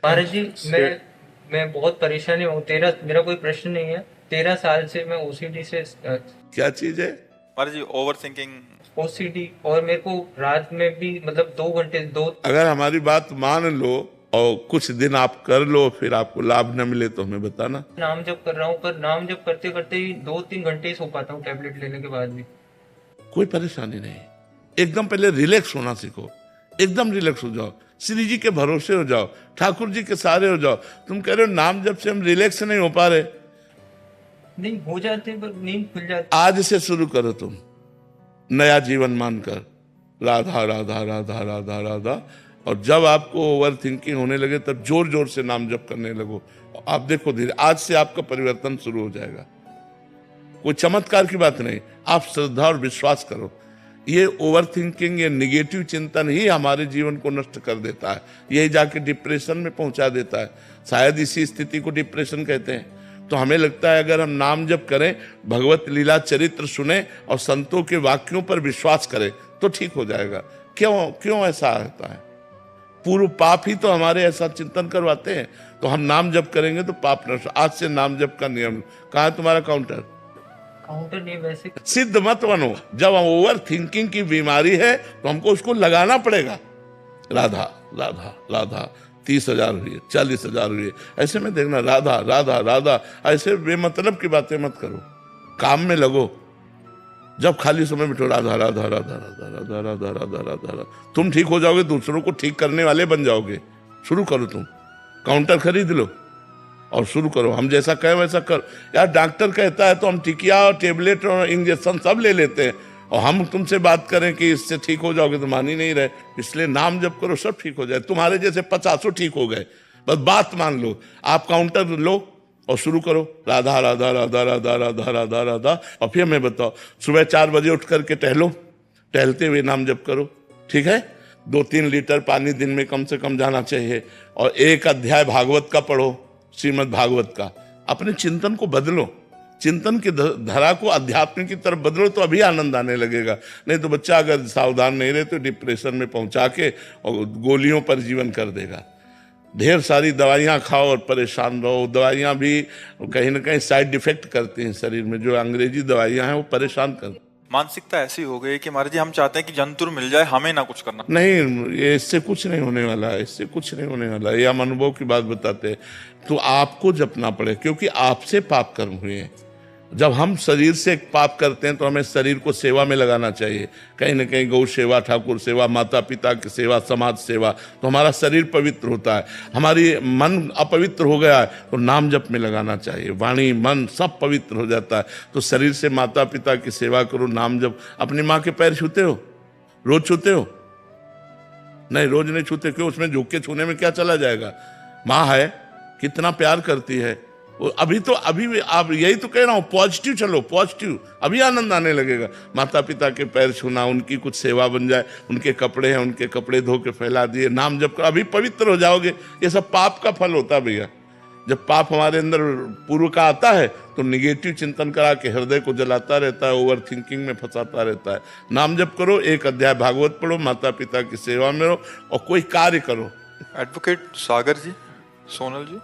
महाराज जी, मैं बहुत परेशानी हूँ। तेरा मेरा कोई प्रश्न नहीं है। 13 साल से मैं ओसीडी से क्या चीज है? महाराज जी ओवर थिंकिंग। ओसीडी, और मेरे को रात में भी मतलब 2 घंटे दो। अगर हमारी बात मान लो और कुछ दिन आप कर लो, फिर आपको लाभ न मिले तो हमें बताना। नाम जप कर रहा हूँ, पर नाम जप करते करते ही 2-3 घंटे ही सो पाता हूँ टैबलेट लेने के बाद भी। कोई परेशानी नहीं। एकदम पहले रिलैक्स होना सीखो। एकदम रिलैक्स हो जाओ, श्री जी के भरोसे हो जाओ, ठाकुर जी के सहारे हो जाओ। तुम कह रहे हो नाम जब से हम रिलैक्स नहीं हो पा रहे। नहीं हो जाते, पर नींद खुल जाती। आज से शुरू करो तुम, नया जीवन मानकर राधा राधा राधा राधा राधा। और जब आपको ओवर थिंकिंग होने लगे तब जोर जोर से नाम जप करने लगो। आप देखो धीरे, आज से आपका परिवर्तन शुरू हो जाएगा। कोई चमत्कार की बात नहीं, आप श्रद्धा और विश्वास करो। ये ओवर थिंकिंग, ये निगेटिव चिंतन ही हमारे जीवन को नष्ट कर देता है। यही जाके डिप्रेशन में पहुंचा देता है। शायद इसी स्थिति को डिप्रेशन कहते हैं। तो हमें लगता है अगर हम नाम जप करें, भगवत लीला चरित्र सुने और संतों के वाक्यों पर विश्वास करें तो ठीक हो जाएगा। क्यों क्यों ऐसा होता है? पूर्व पाप ही तो हमारे ऐसा चिंतन करवाते हैं। तो हम नाम जप करेंगे तो पाप नष्ट। आज से नाम जप का नियम। कहाँ है तुम्हारा काउंटर? काउंटर नहीं वैसे। सिद्ध मत बनो। जब हम ओवर थिंकिंग की बीमारी है तो हमको उसको लगाना पड़ेगा। राधा राधा राधा, 30,000 हुई, 40,000 हुई, ऐसे में देखना राधा राधा राधा। ऐसे बेमतलब की बातें मत करो, काम में लगो। जब खाली समय बिठो राधा राधा राधा राधा राधा राधा राधा राधा राधा। तुम ठीक हो जाओगे, दूसरों को ठीक करने वाले बन जाओगे। शुरू करो, तुम काउंटर खरीद लो और शुरू करो। हम जैसा कहें वैसा कर। यार डॉक्टर कहता है तो हम टिकिया और टेबलेट और इंजेक्शन सब ले लेते हैं, और हम तुमसे बात करें कि इससे ठीक हो जाओगे तो मान ही नहीं रहे। इसलिए नाम जप करो, सब ठीक हो जाए। तुम्हारे जैसे 50 ठीक हो गए। बस बात मान लो। आप काउंटर लो और शुरू करो राधा राधा राधा राधा राधा राधा राधा। और फिर मैं बताओ, सुबह 4 बजे उठ करके टहलो, टहलते हुए नाम जप करो, ठीक है? 2-3 लीटर पानी दिन में कम से कम जाना चाहिए। और एक अध्याय भागवत का पढ़ो, श्रीमद् भागवत का। अपने चिंतन को बदलो, चिंतन की धारा को अध्यात्म की तरफ बदलो, तो अभी आनंद आने लगेगा। नहीं तो बच्चा अगर सावधान नहीं रहे तो डिप्रेशन में पहुंचा के और गोलियों पर जीवन कर देगा। ढेर सारी दवाइयां खाओ और परेशान रहो। दवाइयां भी कहीं ना कहीं साइड इफेक्ट करती हैं शरीर में। जो अंग्रेजी दवाइयां हैं वो परेशान करती। मानसिकता ऐसी हो गई कि महाराज जी हम चाहते हैं कि जंतुर मिल जाए, हमें ना कुछ करना। नहीं, ये इससे कुछ नहीं होने वाला है, इससे कुछ नहीं होने वाला है। ये हम अनुभव की बात बताते हैं। तो आपको जपना पड़े, क्योंकि आपसे पाप कर्म हुए हैं। जब हम शरीर से पाप करते हैं तो हमें शरीर को सेवा में लगाना चाहिए। कहीं ना कहीं गौ सेवा, ठाकुर सेवा, माता पिता की सेवा, समाज सेवा, तो हमारा शरीर पवित्र होता है। हमारी मन अपवित्र हो गया है तो नाम जप में लगाना चाहिए। वाणी मन सब पवित्र हो जाता है। तो शरीर से माता पिता की सेवा करो, नाम जप। अपनी माँ के पैर छूते हो? रोज छूते हो? नहीं, रोज नहीं छूते। क्यों? उसमें झुक के छूने में क्या चला जाएगा? माँ है, कितना प्यार करती है। अभी तो अभी आप यही तो कह रहा हूं, पॉजिटिव चलो, पॉजिटिव। अभी आनंद आने लगेगा। माता पिता के पैर छूना, उनकी कुछ सेवा बन जाए। उनके कपड़े हैं, उनके कपड़े धो के फैला दिए, नाम जप कर, अभी पवित्र हो जाओगे। ये सब पाप का फल होता है भैया। जब पाप हमारे अंदर पूर्व का आता है तो निगेटिव चिंतन करा के हृदय को जलाता रहता है, ओवर थिंकिंग में फंसाता रहता है। नाम जप करो, एक अध्याय भागवत पढ़ो, माता पिता की सेवा में रहो और कोई कार्य करो। एडवोकेट सागर जी, सोनल जी,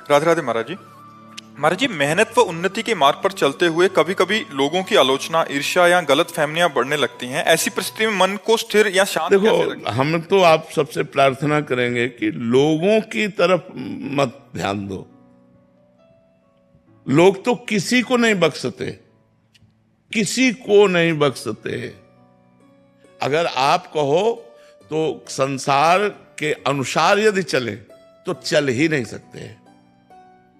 राधे राधे। महाराज जी, महाराज जी, मेहनत व उन्नति के मार्ग पर चलते हुए कभी कभी लोगों की आलोचना, ईर्ष्या या गलत फहमियां बढ़ने लगती हैं। ऐसी परिस्थिति में मन को स्थिर या शांत कैसे रखें? देखो, हम तो आप सबसे प्रार्थना करेंगे कि लोगों की तरफ मत ध्यान दो। लोग तो किसी को नहीं बख्शते, किसी को नहीं बख्शते। अगर आप कहो तो संसार के अनुसार यदि चले तो चल ही नहीं सकते,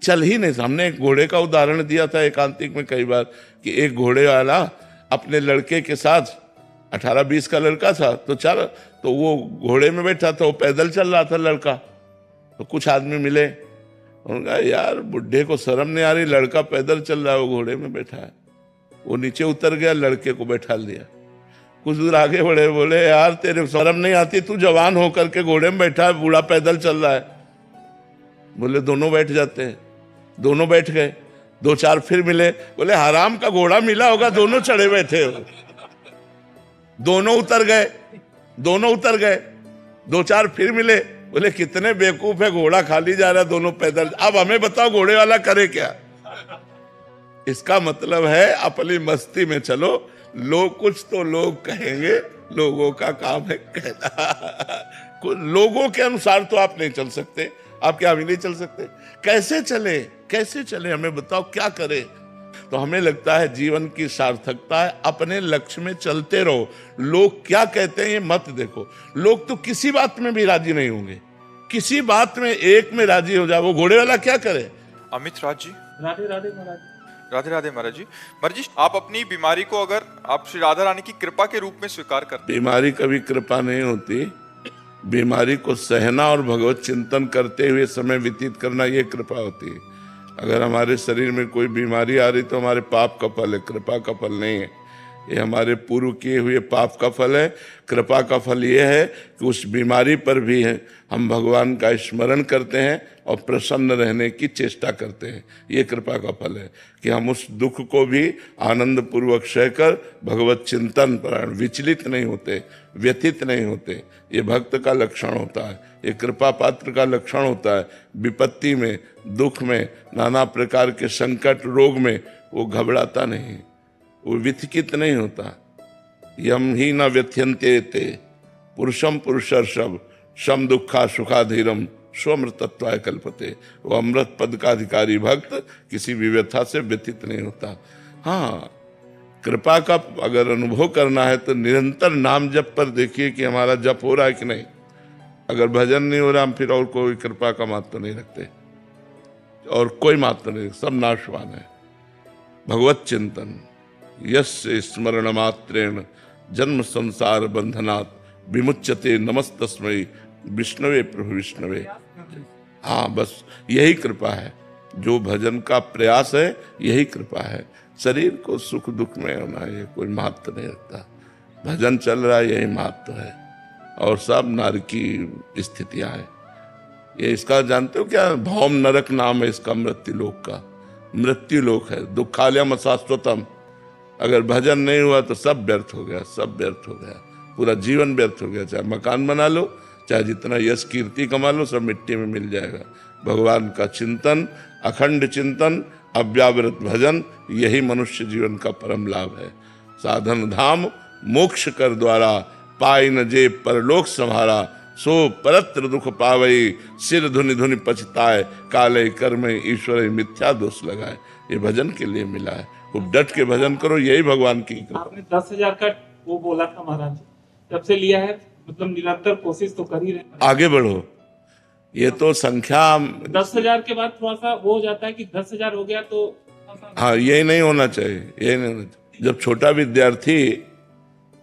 चल ही नहीं। हमने एक घोड़े का उदाहरण दिया था एकांतिक में कई बार, कि एक घोड़े वाला अपने लड़के के साथ, 18-20 का लड़का था, तो वो घोड़े में बैठा था, वो पैदल चल रहा था लड़का। तो कुछ आदमी मिले, उन्होंने कहा यार बुढ़े को शर्म नहीं आ रही, लड़का पैदल चल रहा है, वो घोड़े में बैठा है। वो नीचे उतर गया, लड़के को बैठा लिया। कुछ दूर आगे बढ़े, बोले यार तेरे शर्म नहीं आती, तू जवान होकर के घोड़े में बैठा है, बूढ़ा पैदल चल रहा है। बोले दोनों बैठ जाते हैं। दोनों बैठ गए। 2-4 फिर मिले, बोले हराम का घोड़ा मिला होगा, दोनों चढ़े बैठे हो। दोनों उतर गए, दोनों उतर गए। 2-4 फिर मिले, बोले कितने बेवकूफ है, घोड़ा खाली जा रहा है, दोनों पैदल। अब हमें बताओ घोड़े वाला करे क्या? इसका मतलब है अपनी मस्ती में चलो, लोग कुछ तो लोग कहेंगे, लोगों का काम है कहना। लोगों के अनुसार तो आप नहीं चल सकते, आप क्या भी नहीं चल सकते? कैसे चले, कैसे चले, हमें बताओ क्या करें? तो हमें लगता है जीवन की सार्थकता है अपने लक्ष्य में चलते रहो। लोग क्या कहते हैं ये मत देखो। लोग तो किसी बात में भी राजी नहीं होंगे, किसी बात में एक में राजी हो जाए, वो घोड़े वाला क्या करे? अमित राज जी। राधे राधे महाराज। राधे राधे महाराज जी। महाराज जी, आप अपनी बीमारी को अगर आप श्री राधा रानी की कृपा के रूप में स्वीकार करते? बीमारी कभी कृपा नहीं होती, बीमारी को सहना और भगवत चिंतन करते हुए समय व्यतीत करना, ये कृपा होती है। अगर हमारे शरीर में कोई बीमारी आ रही तो हमारे पाप का फल है, कृपा का फल नहीं है। ये हमारे पूर्व किए हुए पाप का फल है। कृपा का फल ये है कि उस बीमारी पर भी है हम भगवान का स्मरण करते हैं और प्रसन्न रहने की चेष्टा करते हैं। ये कृपा का फल है कि हम उस दुख को भी आनंद पूर्वक सहकर भगवत चिंतन पर विचलित नहीं होते, व्यथित नहीं होते। ये भक्त का लक्षण होता है, ये कृपा पात्र का लक्षण होता है। विपत्ति में, दुख में, नाना प्रकार के संकट, रोग में वो घबराता नहीं, वो विचकित नहीं होता। यम ही न व्यथ्यन्ते ते पुरुषम पुरुषर्षभ सम दुखा सुखाधीरम स्वमृतत्वाय कल्पते। वो अमृत पद का अधिकारी भक्त किसी भी व्यथा से व्यथित नहीं होता। हाँ, कृपा का अगर अनुभव करना है तो निरंतर नाम जप पर देखिए कि हमारा जप हो रहा है कि नहीं। अगर भजन नहीं हो रहा, हम फिर और कोई कृपा का महत्व नहीं रखते, और कोई महत्व नहीं, सब नाशवान है। भगवत चिंतन, यस्य स्मरण मात्रेण जन्म संसार बंधनात् विमुच्यते नमस्तस्मै विष्णवे प्रभु विष्णवे। हाँ, बस यही कृपा है। जो भजन का प्रयास है यही कृपा है। शरीर को सुख दुख में होना ये कोई महत्व नहीं रखता। भजन चल रहा है यही महत्व है, और सब नारकी स्थितियां हैं। ये इसका जानते हो क्या? भौम नरक नाम है इसका, मृत्यु लोक का। मृत्यु लोक है, दुखालयम अशाश्वतम। अगर भजन नहीं हुआ तो सब व्यर्थ हो गया, सब व्यर्थ हो गया, पूरा जीवन व्यर्थ हो गया। चाहे मकान बना लो, चाहे जितना यश कीर्ति कमा लो, सब मिट्टी में मिल जाएगा। भगवान का चिंतन, अखंड चिंतन, अव्यावृत भजन, यही मनुष्य जीवन का परम लाभ है। साधन धाम मोक्ष कर द्वारा पाई न जे परलोक संहारा सो परत्र दुख पावई सिर धुनि धुनि पछताए काले कर्म ईश्वर मिथ्या दोष लगाए। ये भजन के लिए मिला है। खूब डट के भजन करो, यही भगवान की कृपा। आपने 10,000 का वो बोला था महाराज, जब से लिया है मतलब निरंतर कोशिश तो कर ही रहे हैं। आगे बढ़ो। ये तो संख्या 10,000 के बाद थोड़ा सा वो हो जाता है कि 10,000 हो गया तो हाँ, यही नहीं होना चाहिए, यही नहीं होना चाहिए। जब छोटा विद्यार्थी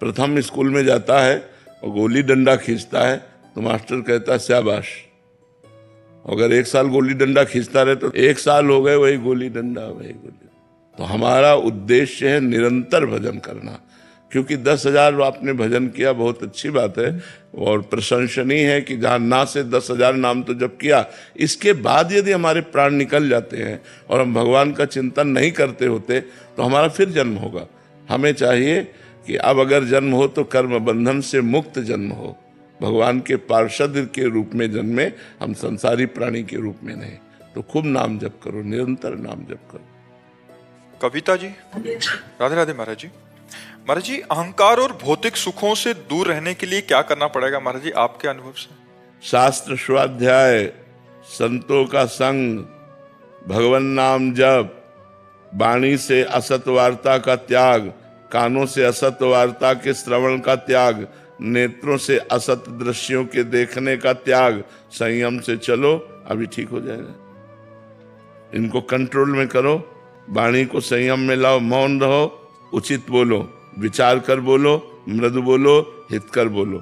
प्रथम स्कूल में जाता है और गोली डंडा खींचता है तो मास्टर कहता है शाबाश। अगर 1 साल गोली डंडा खींचता रहे तो 1 साल हो गए वही गोली डंडा, वही गोली। तो हमारा उद्देश्य है निरंतर भजन करना, क्योंकि 10,000 आपने भजन किया, बहुत अच्छी बात है और प्रशंसनीय है कि जहाँ ना से 10,000 नाम तो जब किया, इसके बाद यदि हमारे प्राण निकल जाते हैं और हम भगवान का चिंतन नहीं करते होते तो हमारा फिर जन्म होगा। हमें चाहिए कि अब अगर जन्म हो तो कर्म बंधन से मुक्त जन्म हो, भगवान के पार्षद के रूप में जन्मे, हम संसारी प्राणी के रूप में नहीं। तो खूब नाम जप करो, निरंतर नाम जप करो। कविता जी। राधे राधे महाराज जी। महाराज जी, अहंकार और भौतिक सुखों से दूर रहने के लिए क्या करना पड़ेगा महाराज जी आपके अनुभव से? शास्त्र स्वाध्याय, संतों का संग, भगवान नाम जप, वाणी से असत वार्ता का त्याग, कानों से असत वार्ता के श्रवण का त्याग, नेत्रों से असत दृश्यों के देखने का त्याग। संयम से चलो, अभी ठीक हो जाएगा। इनको कंट्रोल में करो, वाणी को संयम में लाओ, मौन रहो, उचित बोलो, विचार कर बोलो, मृदु बोलो, हितकर बोलो।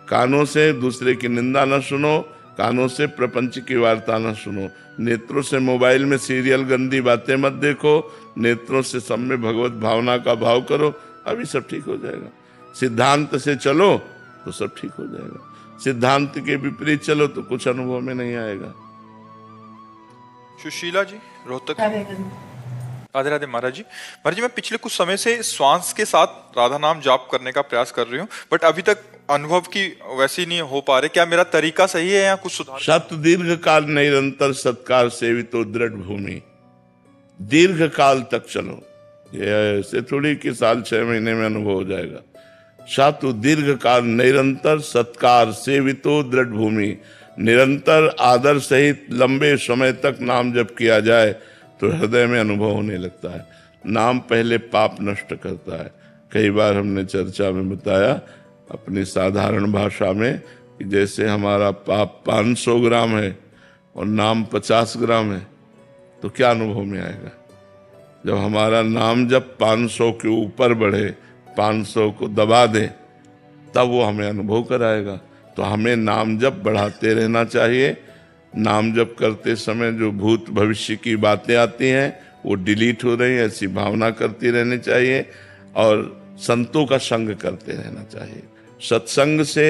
कानों से दूसरे की निंदा न सुनो, कानों से प्रपंच की वार्ता न सुनो। नेत्रों से मोबाइल में सीरियल गंदी बातें मत देखो, नेत्रों से सब में भगवत भावना का भाव करो, अभी सब ठीक हो जाएगा। सिद्धांत से चलो तो सब ठीक हो जाएगा, सिद्धांत के विपरीत चलो तो कुछ अनुभव में नहीं आएगा। सुशीला जी, रोहतक। राधे राधे महाराज जी। महाराज जी, मैं पिछले कुछ समय से श्वास के साथ राधा नाम जाप करने का प्रयास कर रही हूँ, बट अभी तक अनुभव की वैसी नहीं हो पा रहे। क्या मेरा तरीका सही है या कुछ सुधार? सत दीर्घ काल निरंतर सत्कार सेवितो दृढ़ भूमि, दीर्घ काल तक चलो। ये ऐसे थोड़ी कि साल 6 महीने में अनुभव हो जाएगा। सातु दीर्घ काल निरंतर सत्कार सेवितो दृढ़ भूमि, निरंतर आदर सहित लंबे समय तक नाम जप किया जाए तो हृदय में अनुभव होने लगता है। नाम पहले पाप नष्ट करता है। कई बार हमने चर्चा में बताया अपनी साधारण भाषा में कि जैसे हमारा पाप 500 ग्राम है और नाम 50 ग्राम है, तो क्या अनुभव में आएगा? जब हमारा नाम जब 500 के ऊपर बढ़े, 500 को दबा दे, तब वो हमें अनुभव कराएगा। तो हमें नाम जप बढ़ाते रहना चाहिए। नाम जप करते समय जो भूत भविष्य की बातें आती हैं वो डिलीट हो रही हैं, ऐसी भावना करती रहनी चाहिए। और संतों का संग करते रहना चाहिए। सत्संग से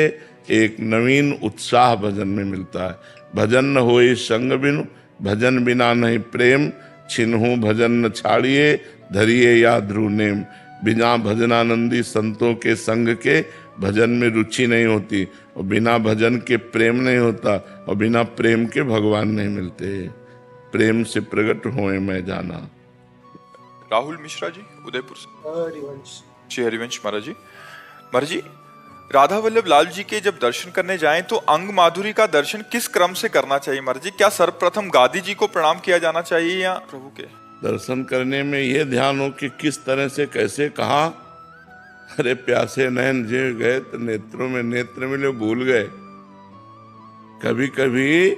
एक नवीन उत्साह भजन में मिलता है। भजन न होए संग बिनु, भजन बिना नहीं प्रेम, छिन्हु भजन न छाड़िए, धरिए या ध्रुव नेम। बिना भजनानंदी संतों के संग के भजन में रुचि नहीं होती, और बिना भजन के प्रेम नहीं होता, और बिना प्रेम के भगवान नहीं मिलते। प्रेम से प्रकट होए मैं जाना। राहुल मिश्रा जी, उदयपुर से। श्री हरिवंश महाराज जी। महाराज जी, राधा वल्लभ लाल जी के जब दर्शन करने जाएं तो अंग माधुरी का दर्शन किस क्रम से करना चाहिए महाराज जी? क्या सर्वप्रथम गादी जी को प्रणाम किया जाना चाहिए या प्रभु के? दर्शन करने में ये ध्यान हो कि किस तरह से, कैसे, कहाँ। अरे प्यासे नयन जे गए तो नेत्रों में नेत्र मिले, भूल गए। कभी कभी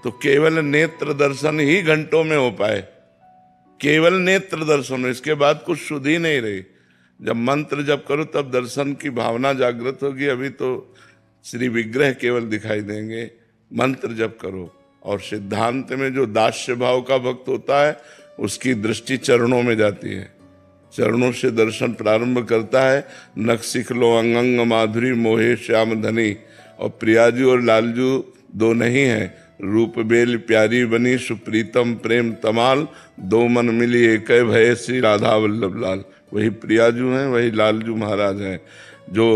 तो केवल नेत्र दर्शन ही घंटों में हो पाए, केवल नेत्र दर्शन, इसके बाद कुछ शुद्धि ही नहीं रही। जब मंत्र जप करो तब दर्शन की भावना जागृत होगी। अभी तो श्री विग्रह केवल दिखाई देंगे। मंत्र जप करो। और सिद्धांत में जो दास्य भाव का भक्त होता है उसकी दृष्टि चरणों में जाती है, चरणों से दर्शन प्रारंभ करता है। नख सिख लो अंग अंग माधुरी मोहे श्याम धनी। और प्रियाजू और लालजू दो नहीं है, रूप बेल प्यारी बनी सुप्रीतम प्रेम तमाल, दो मन मिली एक भय श्री राधा वल्लभ लाल। वही प्रियाजू हैं, वही लालजू महाराज हैं, जो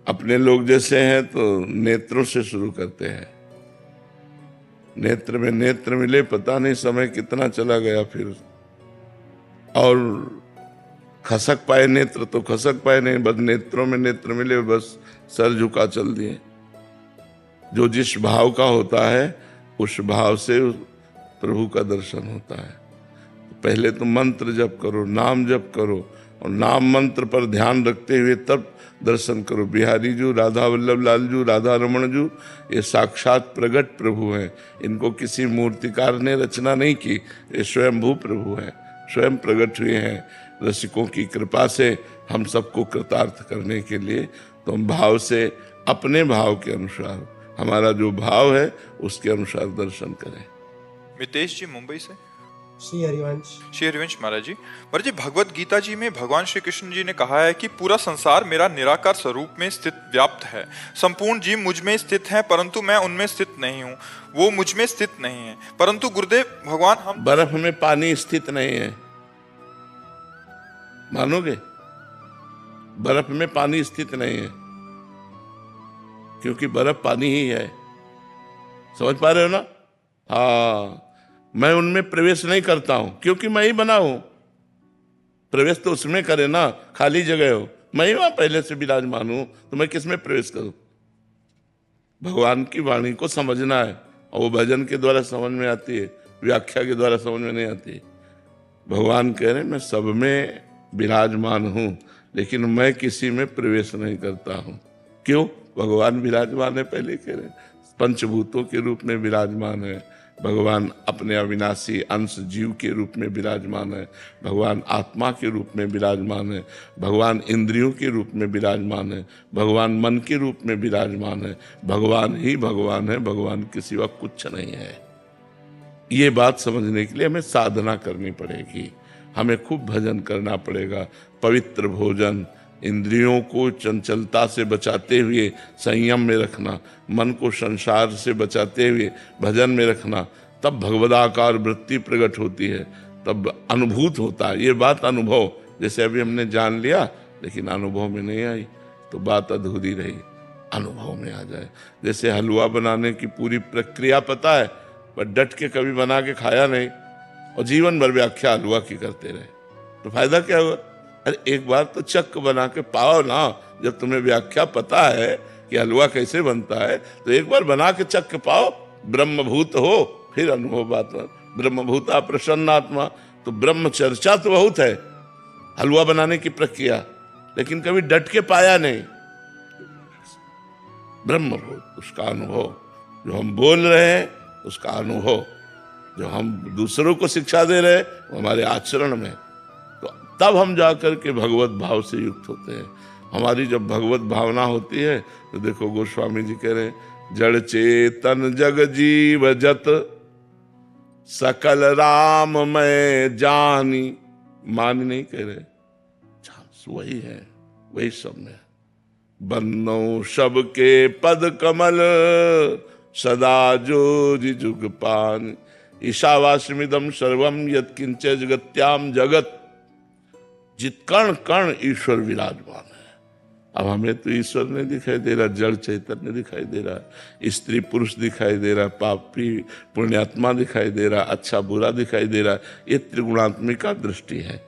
अपने लोग जैसे हैं तो नेत्रों से शुरू करते हैं। नेत्र में नेत्र मिले, पता नहीं समय कितना चला गया फिर। और खसक पाए नेत्र तो खसक पाए नहीं, बस नेत्रों में नेत्र मिले, बस सर झुका चल दिए। जो जिस भाव का होता है उस भाव से प्रभु का दर्शन होता है। पहले तो मंत्र जप करो, नाम जप करो, और नाम मंत्र पर ध्यान रखते हुए तब दर्शन करो। बिहारी जू, राधा वल्लभ लाल जू, राधा रमण जू, ये साक्षात प्रगट प्रभु हैं। इनको किसी मूर्तिकार ने रचना नहीं की, ये स्वयंभू प्रभु हैं, स्वयं प्रकट हुए हैं रसिकों की कृपा से हम सबको कृतार्थ करने के लिए। तो हम भाव से, अपने भाव के अनुसार, हमारा जो भाव है उसके अनुसार दर्शन करें। मितेश जी, मुंबई से। श्री हरिवंश। श्री हरिवंश महाराज जी। महाराज जी, भगवत गीता जी में भगवान श्री कृष्ण जी ने कहा है कि पूरा संसार मेरा निराकार स्वरूप में स्थित व्याप्त है। संपूर्ण जीव मुझ में स्थित हैं, परंतु मैं उनमें स्थित नहीं हूँ। वो मुझ में स्थित नहीं है। परंतु गुरुदेव भगवान, हम बर्फ में पानी स्थित नहीं है, मानोगे? बर्फ में पानी स्थित नहीं है, क्योंकि बर्फ पानी ही है। समझ पा रहे हो ना? हाँ, मैं उनमें प्रवेश नहीं करता हूं, क्योंकि मैं ही बना हूं। प्रवेश तो उसमें करे ना, खाली जगह हो, मैं ही वहां पहले से विराजमान हूं, तो मैं किसमें प्रवेश करूं? भगवान की वाणी को समझना है, और वो भजन के द्वारा समझ में आती है, व्याख्या के द्वारा समझ में नहीं आती। भगवान कह रहे मैं सब में विराजमान हूं, लेकिन मैं किसी में प्रवेश नहीं करता हूं। क्यों? भगवान विराजमान है, पहले कह रहे पंचभूतों के रूप में विराजमान है। भगवान अपने अविनाशी अंश जीव के रूप में विराजमान है। भगवान आत्मा के रूप में विराजमान है। भगवान इंद्रियों के रूप में विराजमान है। भगवान मन के रूप में विराजमान है। भगवान ही भगवान है, भगवान के सिवा कुछ नहीं है। ये बात समझने के लिए हमें साधना करनी पड़ेगी, हमें खूब भजन करना पड़ेगा। पवित्र भोजन, इंद्रियों को चंचलता से बचाते हुए संयम में रखना, मन को संसार से बचाते हुए भजन में रखना, तब भगवदाकार वृत्ति प्रकट होती है, तब अनुभूत होता है। ये बात अनुभव, जैसे अभी हमने जान लिया लेकिन अनुभव में नहीं आई तो बात अधूरी रही, अनुभव में आ जाए। जैसे हलवा बनाने की पूरी प्रक्रिया पता है पर डट के कभी बना के खाया नहीं और जीवन भर व्याख्या हलवा की करते रहे तो फायदा क्या हुआ? अरे एक बार तो चक्क बना के पाओ ना। जब तुम्हें व्याख्या पता है कि हलवा कैसे बनता है तो एक बार बना के चक्क पाओ, ब्रह्मभूत हो, फिर अनुभव बात। ब्रह्मभूता प्रसन्नात्मा, तो ब्रह्म चर्चा तो बहुत है हलवा बनाने की प्रक्रिया, लेकिन कभी डट के पाया नहीं। ब्रह्मभूत उसका अनुभव, जो हम बोल रहे हैं उसका अनुभव, जो हम दूसरों को शिक्षा दे रहे हैं वो हमारे आचरण में, तो तब हम जाकर के भगवत भाव से युक्त होते हैं। हमारी जब भगवत भावना होती है तो देखो गोस्वामी जी कह रहे हैं, जड़ चेतन जग जीव जत सकल राम मैं जानी। मानी नहीं कह रहे, वही है, वही सब में। बन्नो सबके पद कमल सदा जो जुग पान। ईशावास्यमिदं सर्वम यत् किंच जगत्याम जगत। जित कण कण ईश्वर विराजमान है। अब हमें तो ईश्वर नहीं दिखाई दे रहा, जड़ चैतन्य दिखाई दे रहा, स्त्री पुरुष दिखाई दे रहा, पापी पुण्यात्मा दिखाई दे रहा, अच्छा बुरा दिखाई दे रहा। ये त्रिगुणात्मिका दृष्टि है,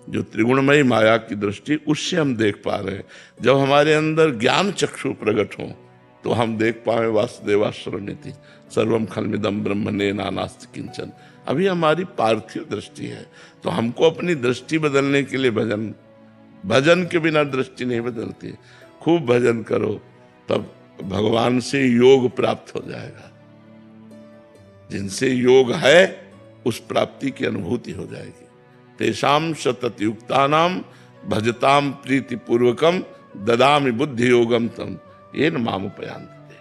जो त्रिगुणमयी माया की दृष्टि, उससे हम देख पा रहे हैं। जब हमारे अंदर ज्ञान चक्षु प्रकट हो तो हम देख पाए वासुदेवाश्रमिति सर्वम खलमिदम ब्रह्मणे नानास्ति किंचन। अभी हमारी पार्थिव दृष्टि है, तो हमको अपनी दृष्टि बदलने के लिए भजन के बिना दृष्टि नहीं बदलती। खूब भजन करो तब भगवान से योग प्राप्त हो जाएगा। जिनसे योग है उस प्राप्ति की अनुभूति हो जाएगी। तेषाम सतत युक्तानाम भजताम प्रीति पूर्वकम ददामि बुद्धि योगम तम ये न मामुपयांते।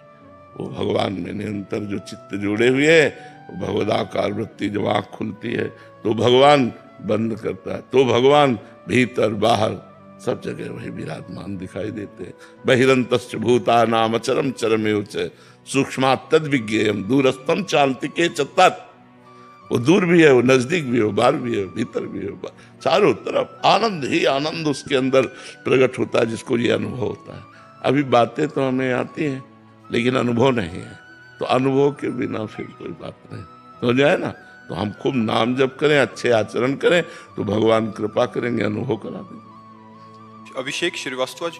वो भगवान में निरंतर जो चित्त जोड़े हुए है, भगवदाकार वृत्ति जब आँख खुलती है तो भगवान बंद करता है, तो भगवान भीतर बाहर सब जगह वही विराजमान दिखाई देते हैं। बहिरंतश्च भूतानाम अचरम चरमेव च सूक्ष्मात् तद् विज्ञेयम् दूरस्थम चान्तिके च तत्। वो दूर भी है, वो नजदीक भी है, बाहर भी है, भीतर भी है, चारों तरफ आनंद ही आनंद उसके अंदर प्रकट होता है, जिसको ये अनुभव होता है। अभी बातें तो हमें आती हैं लेकिन अनुभव नहीं है, तो अनुभव के बिना फिर कोई बात नहीं हो जाए ना। तो हम खूब नाम जप करें, अच्छे आचरण करें तो भगवान कृपा करेंगे, अनुभव करा देंगे। अभिषेक श्रीवास्तव जी।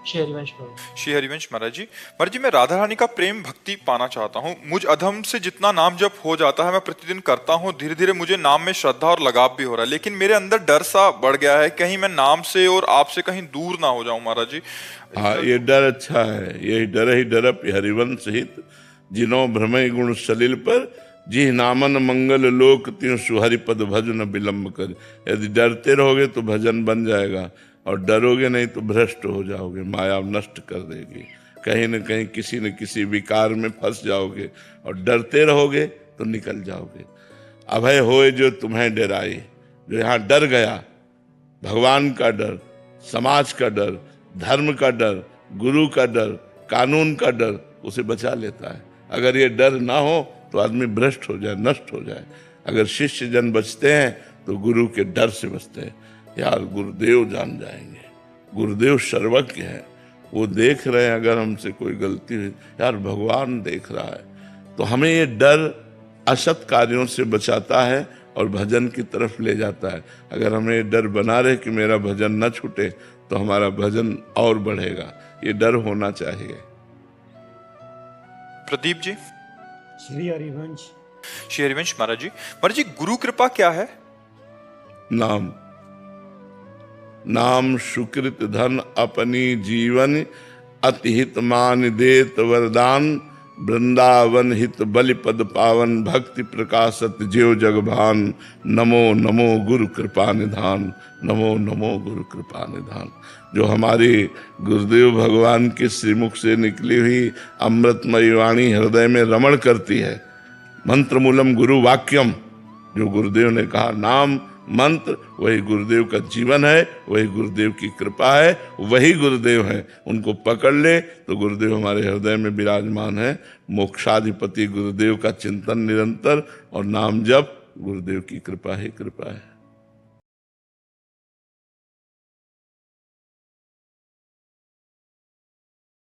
श्री हरिवंश श्री हरिवंश महाराज जी, मैं राधा रानी का प्रेम भक्ति पाना चाहता हूँ। मुझ अधम से जितना नाम जप हो जाता है मैं प्रतिदिन करता हूँ। धीरे धीरे मुझे नाम में श्रद्धा और लगाव भी हो रहा है, लेकिन मेरे अंदर डर सा बढ़ गया है, कहीं मैं नाम से और आपसे कहीं दूर ना हो जाऊं महाराज जी। हाँ, ये डर अच्छा है। यही डर ही डरप हरिवंश हित जिनो भ्रमय गुण सलिल पर जी नामन मंगल लोक त्यों सुहरिपद भजन विलंब कर। यदि डरते रहोगे तो भजन बन जाएगा, और डरोगे नहीं तो भ्रष्ट हो जाओगे, माया नष्ट कर देगी, कहीं न कहीं किसी न किसी विकार में फंस जाओगे, और डरते रहोगे तो निकल जाओगे। अभय होए जो तुम्हें डराए, जो यहाँ डर गया, भगवान का डर, समाज का डर, धर्म का डर, गुरु का डर, कानून का डर उसे बचा लेता है। अगर ये डर ना हो तो आदमी भ्रष्ट हो जाए, नष्ट हो जाए। अगर शिष्य जन बचते हैं तो गुरु के डर से बचते हैं। यार गुरुदेव जान जाएंगे, गुरुदेव सर्वज्ञ है, वो देख रहे हैं। अगर हमसे कोई गलती हुई, यार भगवान देख रहा है। तो हमें ये डर असत कार्यों से बचाता है और भजन की तरफ ले जाता है। अगर हमें ये डर बना रहे कि मेरा भजन न छूटे तो हमारा भजन और बढ़ेगा। ये डर होना चाहिए। प्रदीप जी। श्री हरिवंश। श्री हरिवंश महाराज जी, गुरु कृपा क्या है? नाम, नाम सुकृत धन अपनी जीवन अतिहित मान देत वरदान। वृंदावन हित बलि पद पावन भक्ति प्रकाशत ज्यो जगभान। नमो नमो गुरु कृपा निधान, नमो नमो गुरु कृपा निधान। जो हमारी गुरुदेव भगवान के श्रीमुख से निकली हुई अमृतमयी वाणी हृदय में रमण करती है। मंत्र मूलम गुरु वाक्यम, जो गुरुदेव ने कहा नाम मंत्र, वही गुरुदेव का जीवन है, वही गुरुदेव की कृपा है, वही गुरुदेव है। उनको पकड़ ले तो गुरुदेव हमारे हृदय में विराजमान है। मोक्षाधिपति गुरुदेव का चिंतन निरंतर और नाम जप गुरुदेव की कृपा ही कृपा है।